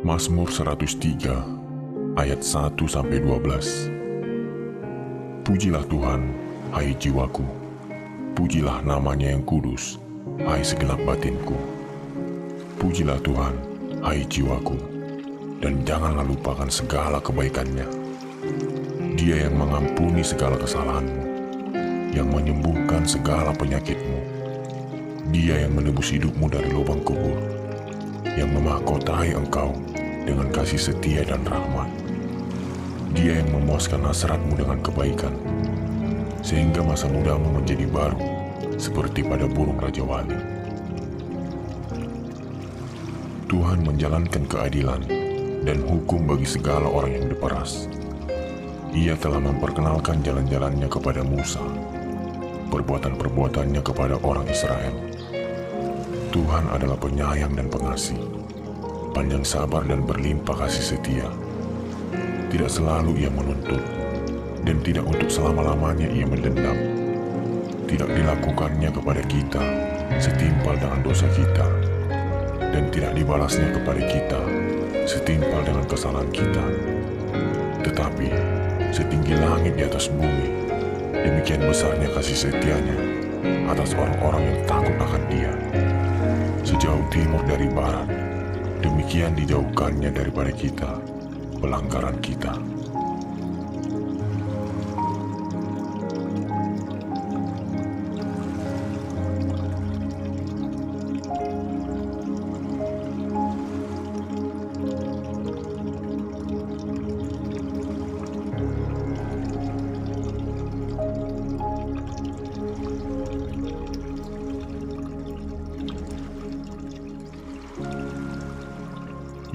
Mazmur 103 ayat 1-12. Pujilah Tuhan, hai jiwaku. Pujilah namanya yang kudus, hai segenap batinku. Pujilah Tuhan, hai jiwaku, dan janganlah lupakan segala kebaikannya. Dia yang mengampuni segala kesalahanmu, yang menyembuhkan segala penyakitmu. Dia yang menebus hidupmu dari lubang kubur, yang memahkotai engkau dengan kasih setia dan rahmat. Dia yang memuaskan hasratmu dengan kebaikan, sehingga masa mudamu menjadi baru, seperti pada burung Raja Wali. Tuhan menjalankan keadilan dan hukum bagi segala orang yang diperas. Ia telah memperkenalkan jalan-jalannya kepada Musa, perbuatan-perbuatannya kepada orang Israel. Tuhan adalah penyayang dan pengasih, panjang sabar dan berlimpah kasih setia. Tidak selalu ia menuntut, dan tidak untuk selama-lamanya ia mendendam. Tidak dilakukannya kepada kita setimpal dengan dosa kita, dan tidak dibalasnya kepada kita setimpal dengan kesalahan kita. Tetapi setinggi langit di atas bumi, demikian besarnya kasih setianya atas orang-orang yang takut akan Dia. Sejauh timur dari barat, demikian dijauhkannya daripada kita pelanggaran kita.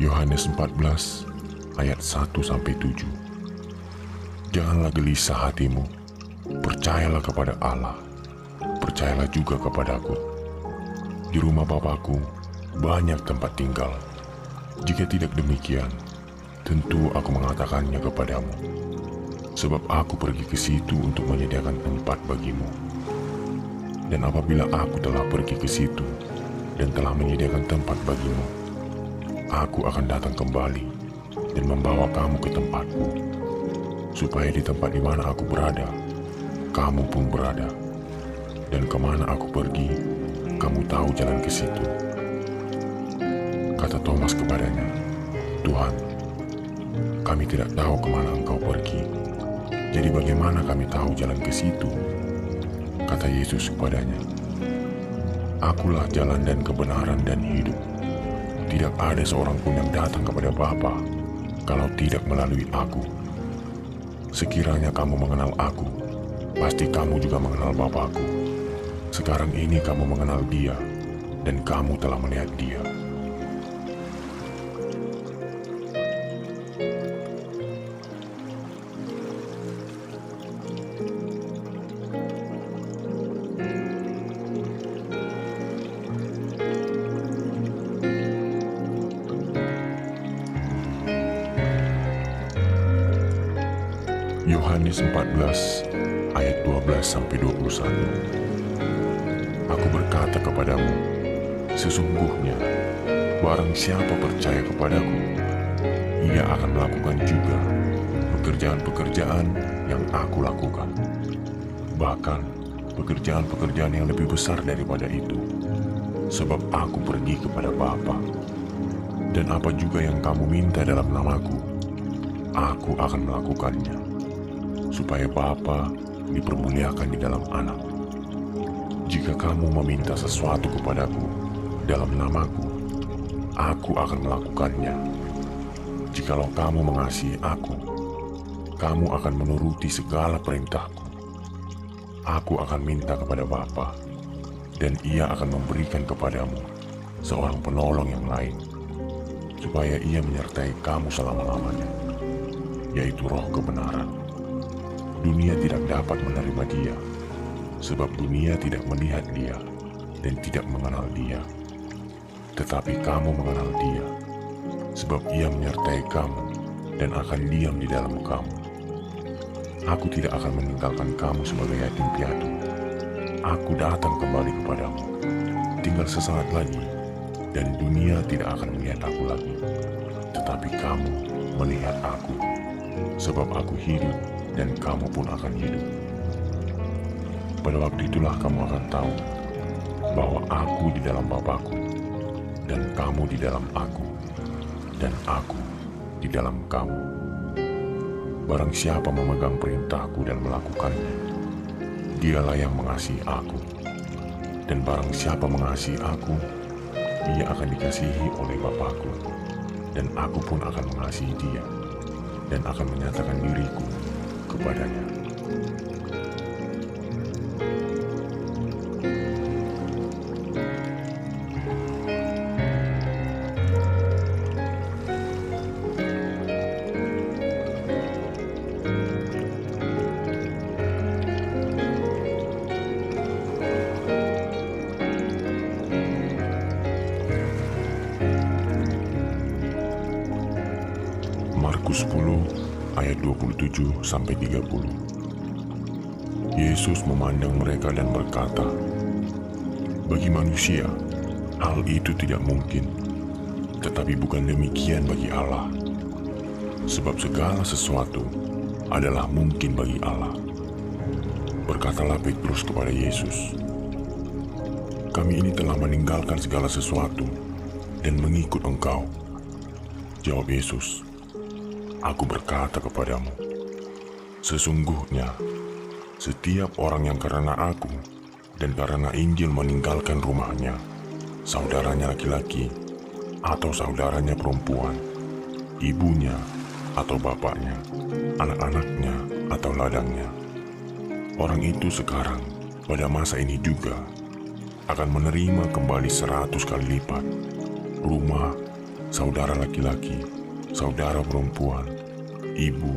Yohanes 14 ayat 1-7. Janganlah gelisah hatimu, percayalah kepada Allah, percayalah juga kepadaku. Di rumah Bapakku banyak tempat tinggal. Jika tidak demikian, tentu aku mengatakannya kepadamu. Sebab aku pergi ke situ untuk menyediakan tempat bagimu. Dan apabila aku telah pergi ke situ dan telah menyediakan tempat bagimu, aku akan datang kembali dan membawa kamu ke tempatku, supaya di tempat di mana aku berada, kamu pun berada. Dan kemana aku pergi, kamu tahu jalan ke situ. Kata Thomas kepadanya, Tuhan, kami tidak tahu kemana Engkau pergi, jadi bagaimana kami tahu jalan ke situ? Kata Yesus kepadanya, Akulah jalan dan kebenaran dan hidup. Tidak ada seorang pun yang datang kepada Bapa kalau tidak melalui aku. Sekiranya kamu mengenal aku, pasti kamu juga mengenal Bapakku. Sekarang ini kamu mengenal Dia, dan kamu telah melihat Dia. Yohanes 14 ayat 12-21. Aku berkata kepadamu, sesungguhnya barang siapa percaya kepadaku, ia akan melakukan juga pekerjaan-pekerjaan yang aku lakukan. Bahkan pekerjaan-pekerjaan yang lebih besar daripada itu, sebab aku pergi kepada Bapa. Dan apa juga yang kamu minta dalam namaku, aku akan melakukannya, supaya Bapa dipermuliakan di dalam Anak. Jika kamu meminta sesuatu kepadaku dalam namaku, aku akan melakukannya. Jikalau kamu mengasihi aku, kamu akan menuruti segala perintahku. Aku akan minta kepada Bapa, dan Ia akan memberikan kepadamu seorang penolong yang lain, supaya Ia menyertai kamu selama-lamanya, yaitu Roh kebenaran. Dunia tidak dapat menerima Dia, sebab dunia tidak melihat Dia dan tidak mengenal Dia. Tetapi kamu mengenal Dia, sebab Ia menyertai kamu dan akan diam di dalam kamu. Aku tidak akan meninggalkan kamu sebagai yatim piatu. aku datang kembali kepadamu. Tinggal sesaat lagi, dan dunia tidak akan melihat aku lagi. Tetapi kamu melihat aku, sebab aku hidup dan kamu pun akan hidup. Pada waktu itulah kamu akan tahu bahwa aku di dalam Bapa-Ku, dan kamu di dalam aku, dan aku di dalam kamu. Barang siapa memegang perintahku dan melakukannya, dialah yang mengasihi aku. Dan barang siapa mengasihi aku, ia akan dikasihi oleh Bapa-Ku. Dan aku pun akan mengasihi dia, dan akan menyatakan diriku kepadanya. Markus 10 ayat 27-30. Yesus memandang mereka dan berkata, "Bagi manusia, hal itu tidak mungkin, tetapi bukan demikian bagi Allah. Sebab segala sesuatu adalah mungkin bagi Allah." Berkatalah Petrus kepada Yesus, "Kami ini telah meninggalkan segala sesuatu dan mengikut Engkau." Jawab Yesus, "Aku berkata kepadamu, sesungguhnya setiap orang yang karena aku dan karena Injil meninggalkan rumahnya, saudaranya laki-laki atau saudaranya perempuan, ibunya atau bapaknya, anak-anaknya atau ladangnya, orang itu sekarang pada masa ini juga akan menerima kembali 100 kali lipat rumah, saudara laki-laki, saudara perempuan, ibu,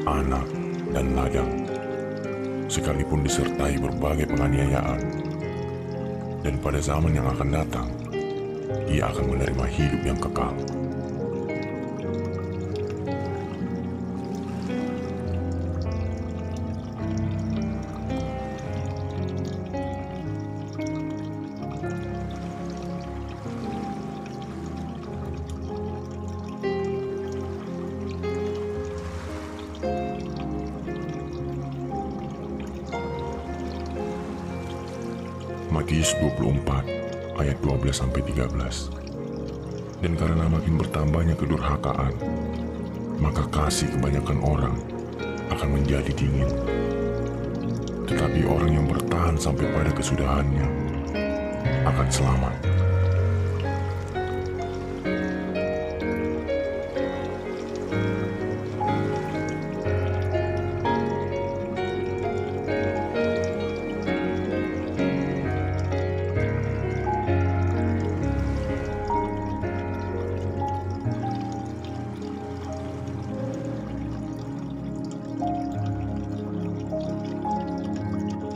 anak, dan ladang, sekalipun disertai berbagai penganiayaan. Dan pada zaman yang akan datang, ia akan menerima hidup yang kekal." Matius 24 ayat 12-13. Dan karena makin bertambahnya kedurhakaan, maka kasih kebanyakan orang akan menjadi dingin. Tetapi orang yang bertahan sampai pada kesudahannya akan selamat.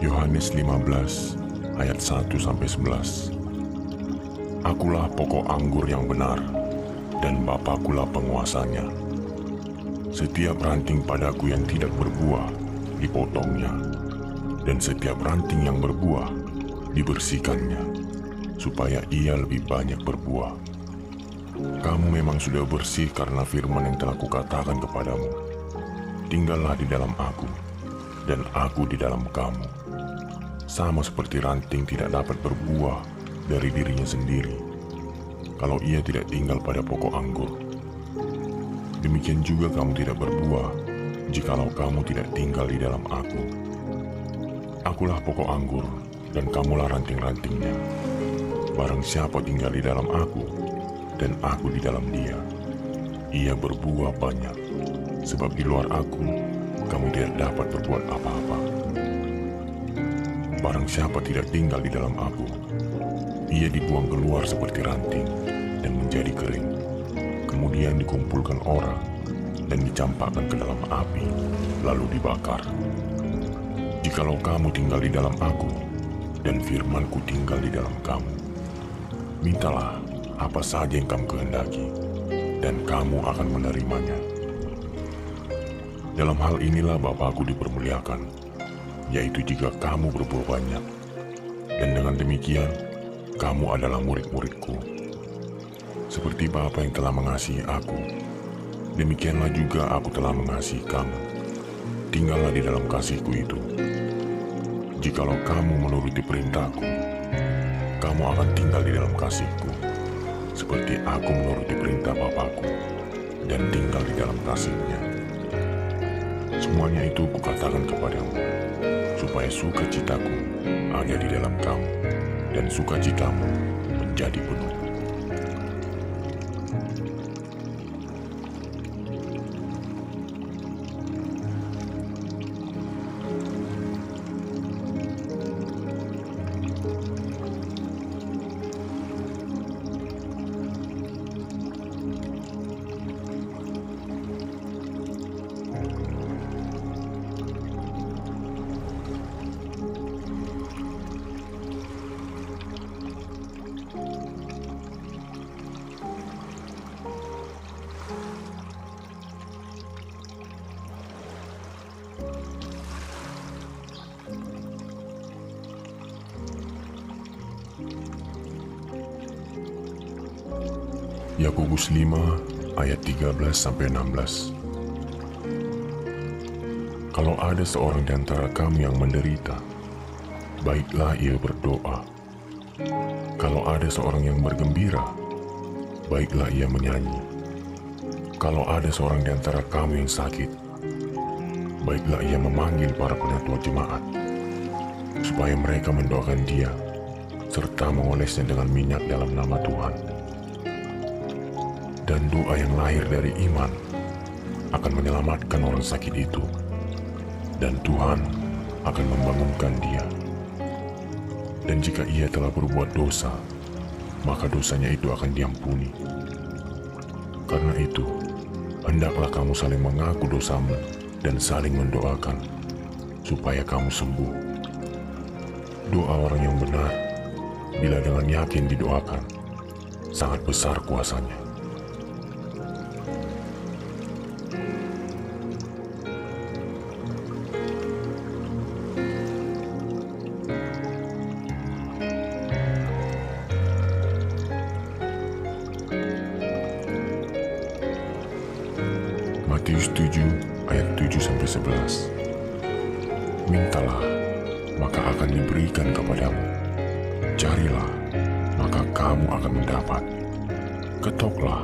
Yohanes 15 ayat 1-11. Akulah pokok anggur yang benar, dan Bapa-Kulah penguasanya. Setiap ranting padaku yang tidak berbuah, dipotongnya, dan setiap ranting yang berbuah, dibersihkannya, supaya ia lebih banyak berbuah. Kamu memang sudah bersih karena firman yang telah kukatakan kepadamu. Tinggallah di dalam aku, dan aku di dalam kamu. Sama seperti ranting tidak dapat berbuah dari dirinya sendiri kalau ia tidak tinggal pada pokok anggur. Demikian juga kamu tidak berbuah jikalau kamu tidak tinggal di dalam aku. Akulah pokok anggur, dan kamulah ranting-rantingnya. Barang siapa tinggal di dalam aku, dan aku di dalam dia, ia berbuah banyak, sebab di luar aku, kamu tidak dapat berbuat apa-apa. Barang siapa tidak tinggal di dalam aku, ia dibuang keluar seperti ranting dan menjadi kering. Kemudian dikumpulkan orang dan dicampakkan ke dalam api, lalu dibakar. Jikalau kamu tinggal di dalam aku, dan firman-Ku tinggal di dalam kamu, mintalah apa saja yang kamu kehendaki, dan kamu akan menerimanya. Dalam hal inilah Bapa-Ku dipermuliakan, yaitu jika kamu berbuah banyak Dan dengan demikian, kamu adalah murid-muridku. Seperti Bapa yang telah mengasihi aku, demikianlah juga aku telah mengasihi kamu. Tinggallah di dalam kasihku itu. Jikalau kamu menuruti perintahku, kamu akan tinggal di dalam kasihku, seperti aku menuruti perintah Bapakku dan tinggal di dalam kasihnya. Semuanya itu kukatakan kepadamu, supaya sukacitaku ada di dalam kamu, dan sukacitamu menjadi penuh. Yakobus 5 ayat 13-16. Kalau ada seorang di antara kamu yang menderita, baiklah ia berdoa. Kalau ada seorang yang bergembira, baiklah ia menyanyi. Kalau ada seorang di antara kamu yang sakit, baiklah ia memanggil para penatua jemaat, supaya mereka mendoakan dia, serta mengolesnya dengan minyak dalam nama Tuhan. Dan doa yang lahir dari iman akan menyelamatkan orang sakit itu, dan Tuhan akan membangunkan dia. Dan jika ia telah berbuat dosa, maka dosanya itu akan diampuni. Karena itu, hendaklah kamu saling mengaku dosamu dan saling mendoakan, supaya kamu sembuh. Doa orang yang benar, bila dengan yakin didoakan, sangat besar kuasanya. Matius 7 ayat 7-11. Mintalah, maka akan diberikan kepadamu. Carilah, maka kamu akan mendapat. Ketoklah,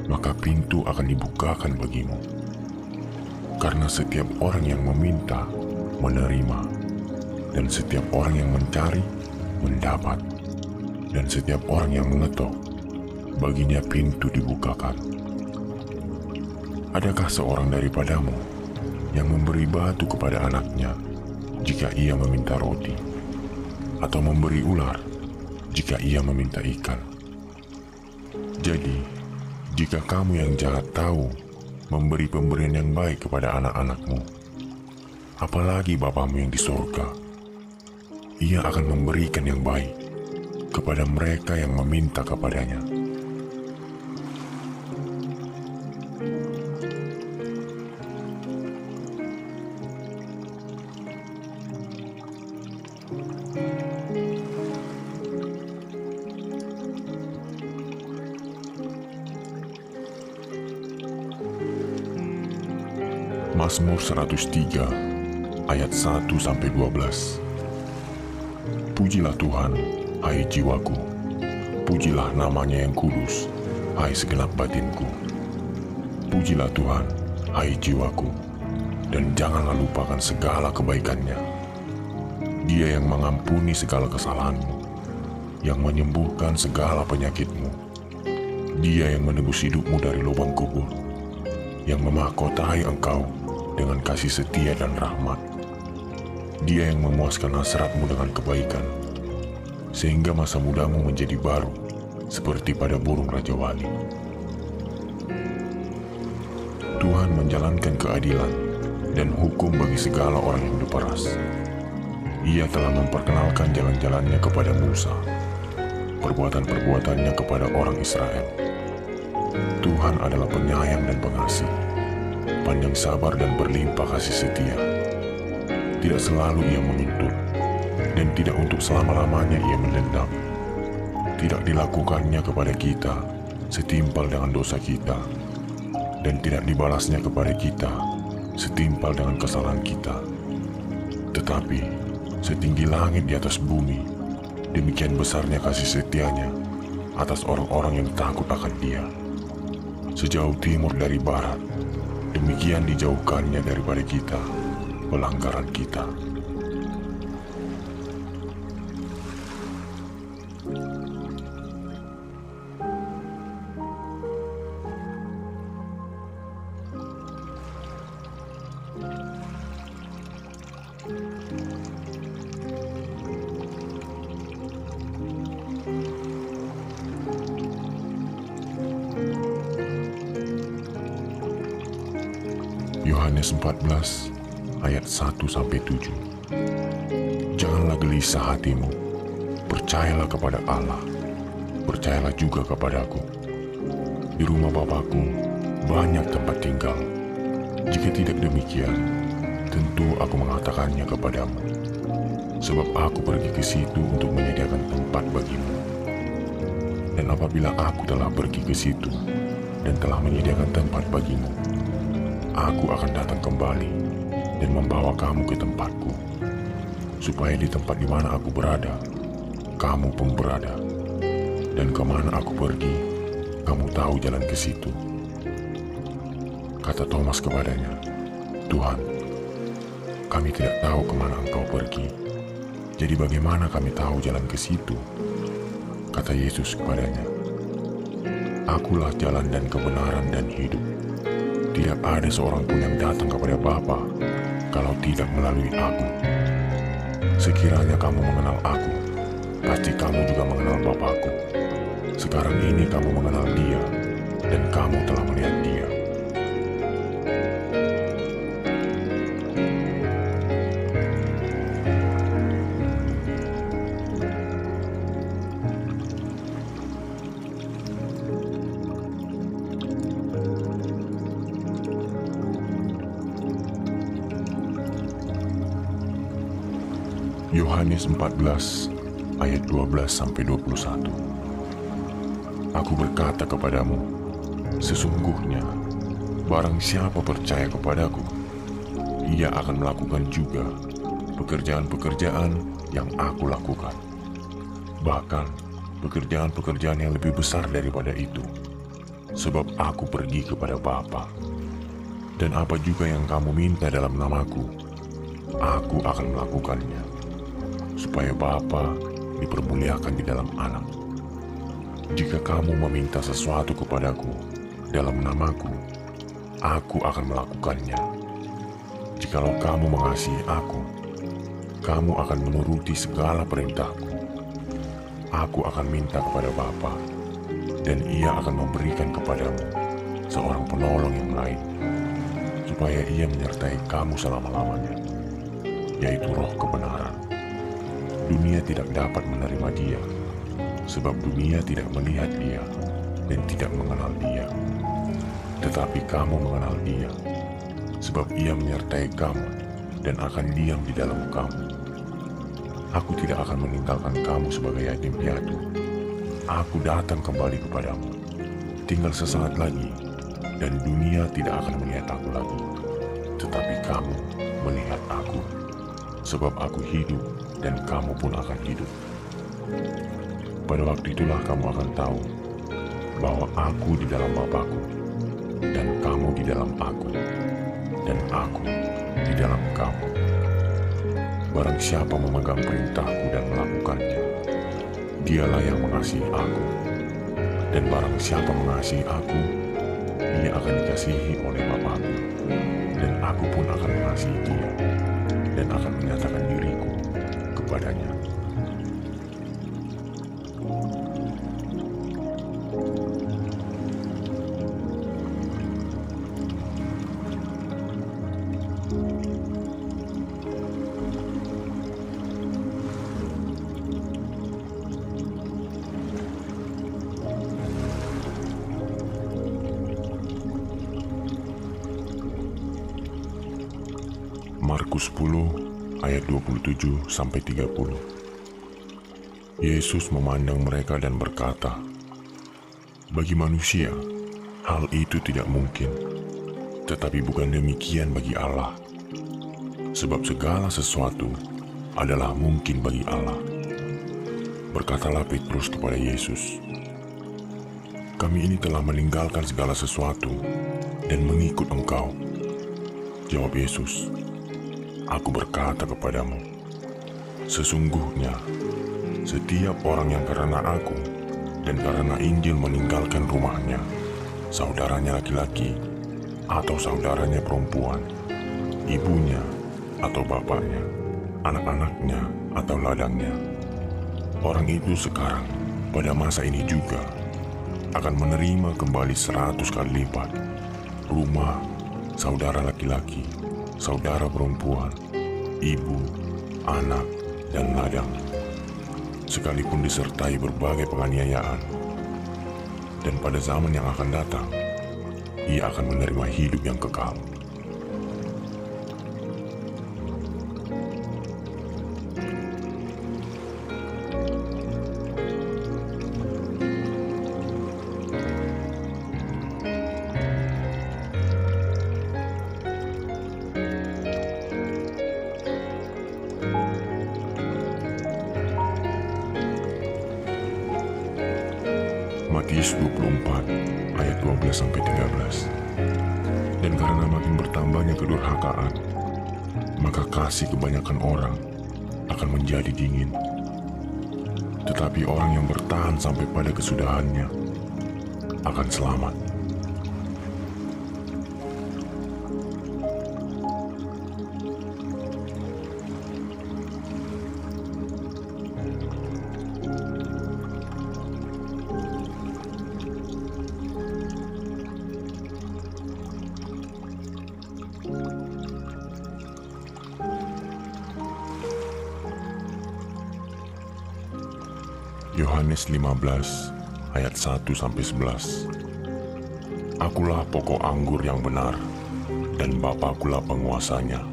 maka pintu akan dibukakan bagimu. Karena setiap orang yang meminta, menerima. Dan setiap orang yang mencari, mendapat. Dan setiap orang yang mengetok, baginya pintu dibukakan. Adakah seorang daripadamu yang memberi batu kepada anaknya jika ia meminta roti, atau memberi ular jika ia meminta ikan? Jadi, jika kamu yang jahat tahu memberi pemberian yang baik kepada anak-anakmu, apalagi Bapamu yang di sorga, ia akan memberikan yang baik kepada mereka yang meminta kepadanya. Mazmur 103 ayat 1-12. Pujilah Tuhan, hai jiwaku. Pujilah namanya yang kudus, hai segenap batinku. Pujilah Tuhan, hai jiwaku, dan janganlah lupakan segala kebaikannya. Dia yang mengampuni segala kesalahanmu, yang menyembuhkan segala penyakitmu. Dia yang menebus hidupmu dari lubang kubur, yang memahkotai engkau dengan kasih setia dan rahmat. Dia yang memuaskan hasratmu dengan kebaikan, sehingga masa mudamu menjadi baru, seperti pada burung Raja Wali. Tuhan menjalankan keadilan dan hukum bagi segala orang yang berperas. Ia telah memperkenalkan jalan-jalannya kepada Musa, perbuatan-perbuatannya kepada orang Israel. Tuhan adalah penyayang dan pengasih, panjang sabar dan berlimpah kasih setia. Tidak selalu ia menuntut, dan tidak untuk selama-lamanya ia mendendam. Tidak dilakukannya kepada kita setimpal dengan dosa kita, dan tidak dibalasnya kepada kita setimpal dengan kesalahan kita. Tetapi setinggi langit di atas bumi, demikian besarnya kasih setianya atas orang-orang yang takut akan Dia. Sejauh timur dari barat, demikian dijauhkannya daripada kita pelanggaran kita. Yohanes 14 ayat 1-7. Janganlah gelisah hatimu, percayalah kepada Allah, percayalah juga kepadaku. Di rumah Bapakku banyak tempat tinggal. Jika tidak demikian, tentu aku mengatakannya kepadamu. Sebab aku pergi ke situ untuk menyediakan tempat bagimu. Dan apabila aku telah pergi ke situ dan telah menyediakan tempat bagimu, aku akan datang kembali dan membawa kamu ke tempatku, supaya di tempat di mana aku berada, kamu pun berada. Dan kemana aku pergi, kamu tahu jalan ke situ. Kata Thomas kepadanya, Tuhan, kami tidak tahu kemana Engkau pergi. Jadi bagaimana kami tahu jalan ke situ? Kata Yesus kepadanya, Akulah jalan dan kebenaran dan hidup. Tidak ada seorang pun yang datang kepada Bapa kalau tidak melalui aku. Sekiranya kamu mengenal aku, pasti kamu juga mengenal Bapakku. Sekarang ini kamu mengenal Dia, dan kamu telah melihat Dia. Yohanes 14 ayat 12-21. Aku berkata kepadamu, sesungguhnya barang siapa percaya kepadaku, ia akan melakukan juga pekerjaan-pekerjaan yang aku lakukan. Bahkan pekerjaan-pekerjaan yang lebih besar daripada itu, sebab aku pergi kepada Bapa. Dan apa juga yang kamu minta dalam namaku, aku akan melakukannya, supaya Bapa dipermuliakan di dalam Anak. Jika kamu meminta sesuatu kepadaku dalam namaku, aku akan melakukannya. Jikalau kamu mengasihi aku, kamu akan menuruti segala perintahku. Aku akan minta kepada Bapa, dan Ia akan memberikan kepadamu seorang penolong yang lain, supaya Ia menyertai kamu selama-lamanya, yaitu Roh kebenaran. Dunia tidak dapat menerima Dia, sebab dunia tidak melihat Dia dan tidak mengenal Dia. Tetapi kamu mengenal Dia, sebab Ia menyertai kamu dan akan diam di dalam kamu. Aku tidak akan meninggalkan kamu sebagai yatim piatu. Aku datang kembali kepadamu. Tinggal sesaat lagi, dan dunia tidak akan melihat aku lagi. Tetapi kamu melihat aku, sebab aku hidup dan kamu pun akan hidup. Pada waktu itulah kamu akan tahu bahwa aku di dalam Bapakku, dan kamu di dalam aku, dan aku di dalam kamu. Barang siapa memegang perintahku dan melakukannya, dialah yang mengasihi aku. Dan barang siapa mengasihi aku, ia akan dikasihi oleh Bapakku, dan aku pun akan mengasihi dia, dan akan menyatakan diriku kepadanya. Markus 10 ayat 27-30. Yesus memandang mereka dan berkata, "Bagi manusia, hal itu tidak mungkin, tetapi bukan demikian bagi Allah. Sebab segala sesuatu adalah mungkin bagi Allah." Berkatalah Petrus kepada Yesus, "Kami ini telah meninggalkan segala sesuatu dan mengikut Engkau." Jawab Yesus, "Aku berkata kepadamu, sesungguhnya setiap orang yang karena Aku dan karena Injil meninggalkan rumahnya, saudaranya laki-laki atau saudaranya perempuan, ibunya atau bapaknya, anak-anaknya atau ladangnya, orang itu sekarang pada masa ini juga akan menerima kembali 100 kali lipat rumah, saudara laki-laki, saudara perempuan, ibu, anak, dan ladang, sekalipun disertai berbagai penganiayaan. Dan pada zaman yang akan datang, ia akan menerima hidup yang kekal." Matius 24 ayat 12-13. Dan karena makin bertambahnya kedurhakaan, maka kasih kebanyakan orang akan menjadi dingin. Tetapi orang yang bertahan sampai pada kesudahannya akan selamat. Yohanes 15 ayat 1-11. Akulah pokok anggur yang benar, dan Bapakulah penguasanya.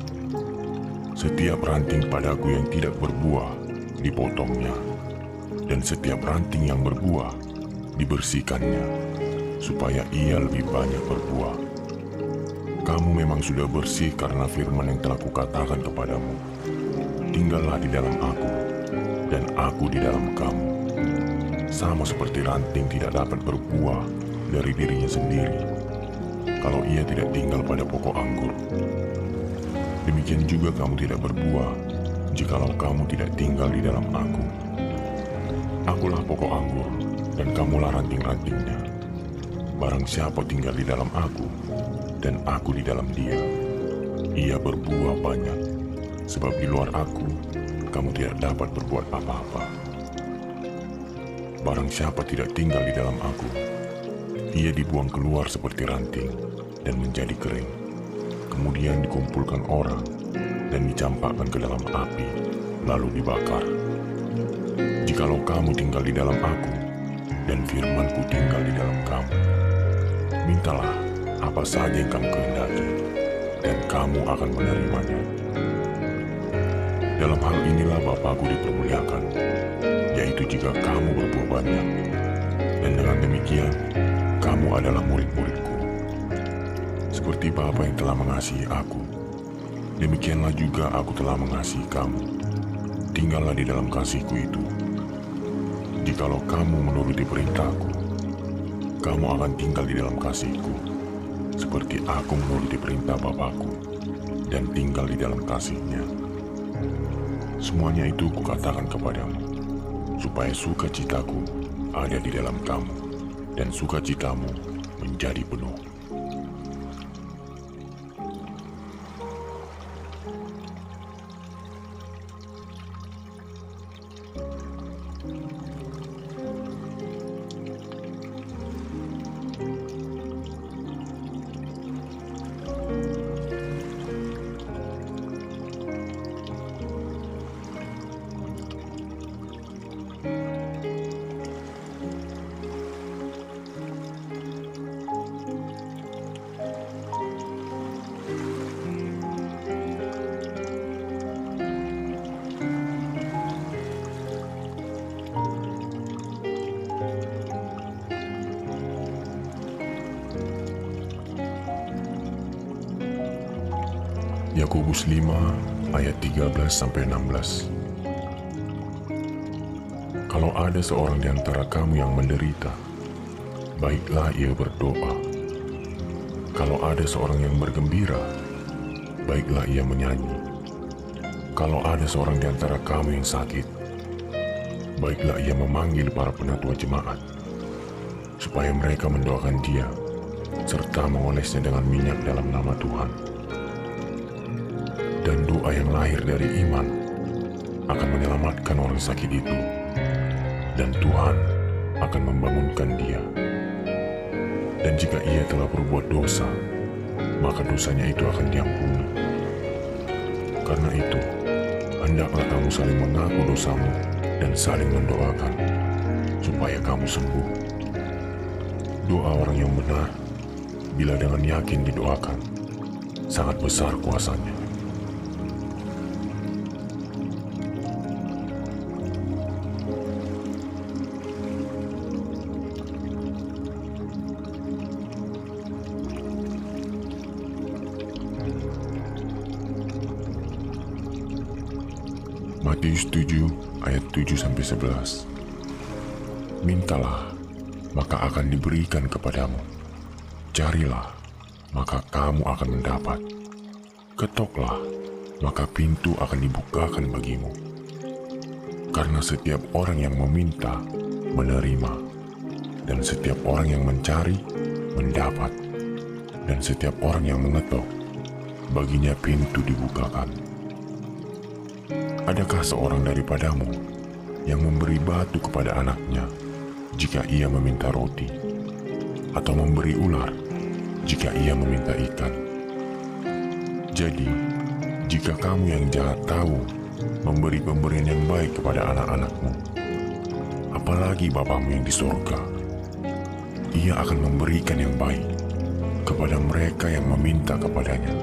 Setiap ranting padaku yang tidak berbuah, dipotongnya, dan setiap ranting yang berbuah, dibersihkannya, supaya ia lebih banyak berbuah. Kamu memang sudah bersih karena firman yang telah kukatakan kepadamu. Tinggallah di dalam Aku, dan Aku di dalam kamu. Sama seperti ranting tidak dapat berbuah dari dirinya sendiri kalau ia tidak tinggal pada pokok anggur. Demikian juga kamu tidak berbuah jikalau kamu tidak tinggal di dalam Aku. Akulah pokok anggur, dan kamulah ranting-rantingnya. Barang siapa tinggal di dalam Aku, dan Aku di dalam dia, ia berbuah banyak, sebab di luar Aku, kamu tidak dapat berbuat apa-apa. Barang siapa tidak tinggal di dalam Aku, ia dibuang keluar seperti ranting dan menjadi kering, kemudian dikumpulkan orang dan dicampakkan ke dalam api, lalu dibakar. Jikalau kamu tinggal di dalam Aku, dan firman-Ku tinggal di dalam kamu, mintalah apa saja yang kamu kehendaki, dan kamu akan menerimanya. Dalam hal inilah Bapa-Ku dipermuliakan, yaitu jika kamu berbuah banyak, dan dengan demikian kamu adalah murid-murid-Ku. Seperti Bapa yang telah mengasihi Aku, demikianlah juga Aku telah mengasihi kamu. Tinggallah di dalam kasih-Ku itu. Jikalau kamu menuruti perintah-Ku, kamu akan tinggal di dalam kasih-Ku, seperti Aku menuruti perintah Bapa-Ku dan tinggal di dalam kasih-Nya. Semuanya itu Kukatakan kepadamu, supaya sukacitaku ada di dalam kamu, dan sukacitamu menjadi penuh. Yakobus 5 ayat 13-16. Kalau ada seorang di antara kamu yang menderita, baiklah ia berdoa. Kalau ada seorang yang bergembira, baiklah ia menyanyi. Kalau ada seorang di antara kamu yang sakit, baiklah ia memanggil para penatua jemaat, supaya mereka mendoakan dia, serta mengolesnya dengan minyak dalam nama Tuhan. Dan doa yang lahir dari iman akan menyelamatkan orang sakit itu, dan Tuhan akan membangunkan dia. Dan jika ia telah berbuat dosa, maka dosanya itu akan diampuni. Karena itu, hendaklah kamu saling mengaku dosamu dan saling mendoakan, supaya kamu sembuh. Doa orang yang benar, bila dengan yakin didoakan, sangat besar kuasanya. Matius 7 ayat 7-11. Mintalah, maka akan diberikan kepadamu. Carilah, maka kamu akan mendapat. Ketoklah, maka pintu akan dibukakan bagimu. Karena setiap orang yang meminta, menerima. Dan setiap orang yang mencari, mendapat. Dan setiap orang yang mengetok, baginya pintu dibukakan. Adakah seorang daripadamu yang memberi batu kepada anaknya jika ia meminta roti, atau memberi ular jika ia meminta ikan? Jadi, jika kamu yang jahat tahu memberi pemberian yang baik kepada anak-anakmu, apalagi Bapamu yang di surga, ia akan memberikan yang baik kepada mereka yang meminta kepadanya.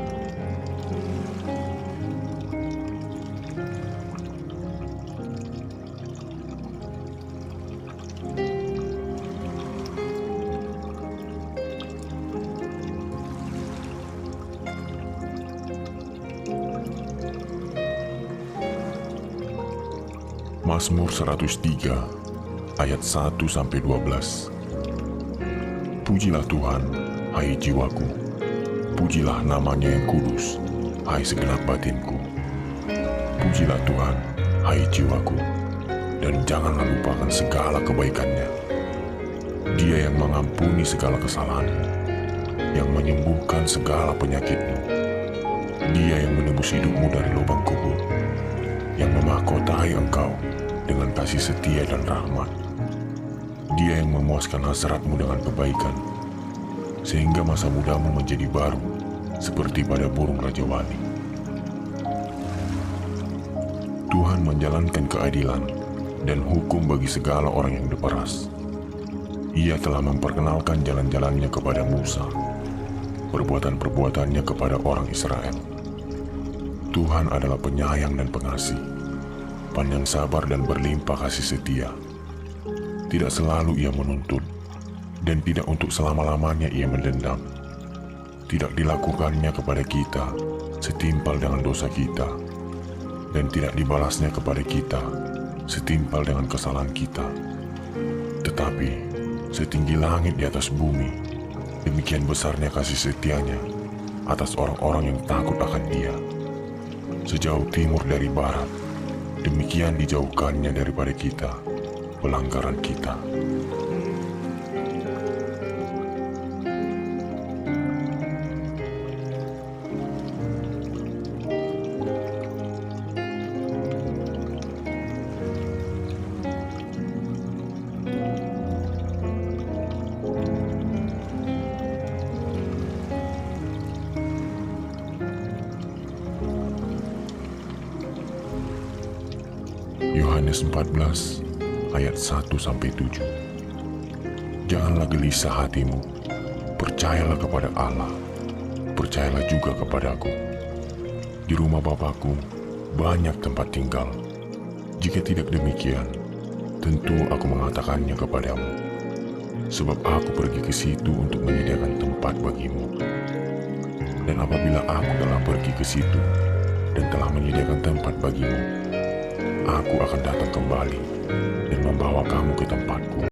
Mazmur 103 ayat 1-12. Pujilah Tuhan, hai jiwaku. Pujilah namanya yang kudus, hai segenap batinku. Pujilah Tuhan, hai jiwaku, dan janganlah lupakan segala kebaikannya. Dia yang mengampuni segala kesalahanmu, yang menyembuhkan segala penyakitmu. Dia yang menebus hidupmu dari lubang kubur, yang memahkotai engkau dengan kasih setia dan rahmat. Dia yang memuaskan hasratmu dengan kebaikan, sehingga masa mudamu menjadi baru seperti pada burung Raja Wali. Tuhan menjalankan keadilan dan hukum bagi segala orang yang berperas. Ia telah memperkenalkan jalan-jalannya kepada Musa, perbuatan-perbuatannya kepada orang Israel. Tuhan adalah penyayang dan pengasih, pandang sabar dan berlimpah kasih setia. Tidak selalu ia menuntut, dan tidak untuk selama-lamanya ia mendendam. Tidak dilakukannya kepada kita setimpal dengan dosa kita, dan tidak dibalasnya kepada kita setimpal dengan kesalahan kita. Tetapi setinggi langit di atas bumi, demikian besarnya kasih setianya atas orang-orang yang takut akan Dia. Sejauh timur dari barat, demikian dijauhkannya daripada kita pelanggaran kita. Yohanes 14 ayat 1-7. Janganlah gelisah hatimu, percayalah kepada Allah, percayalah juga kepadaku. Di rumah Bapakku banyak tempat tinggal. Jika tidak demikian, tentu aku mengatakannya kepadamu, sebab aku pergi ke situ untuk menyediakan tempat bagimu. Dan apabila aku telah pergi ke situ dan telah menyediakan tempat bagimu, aku akan datang kembali dan membawa kamu ke tempatku.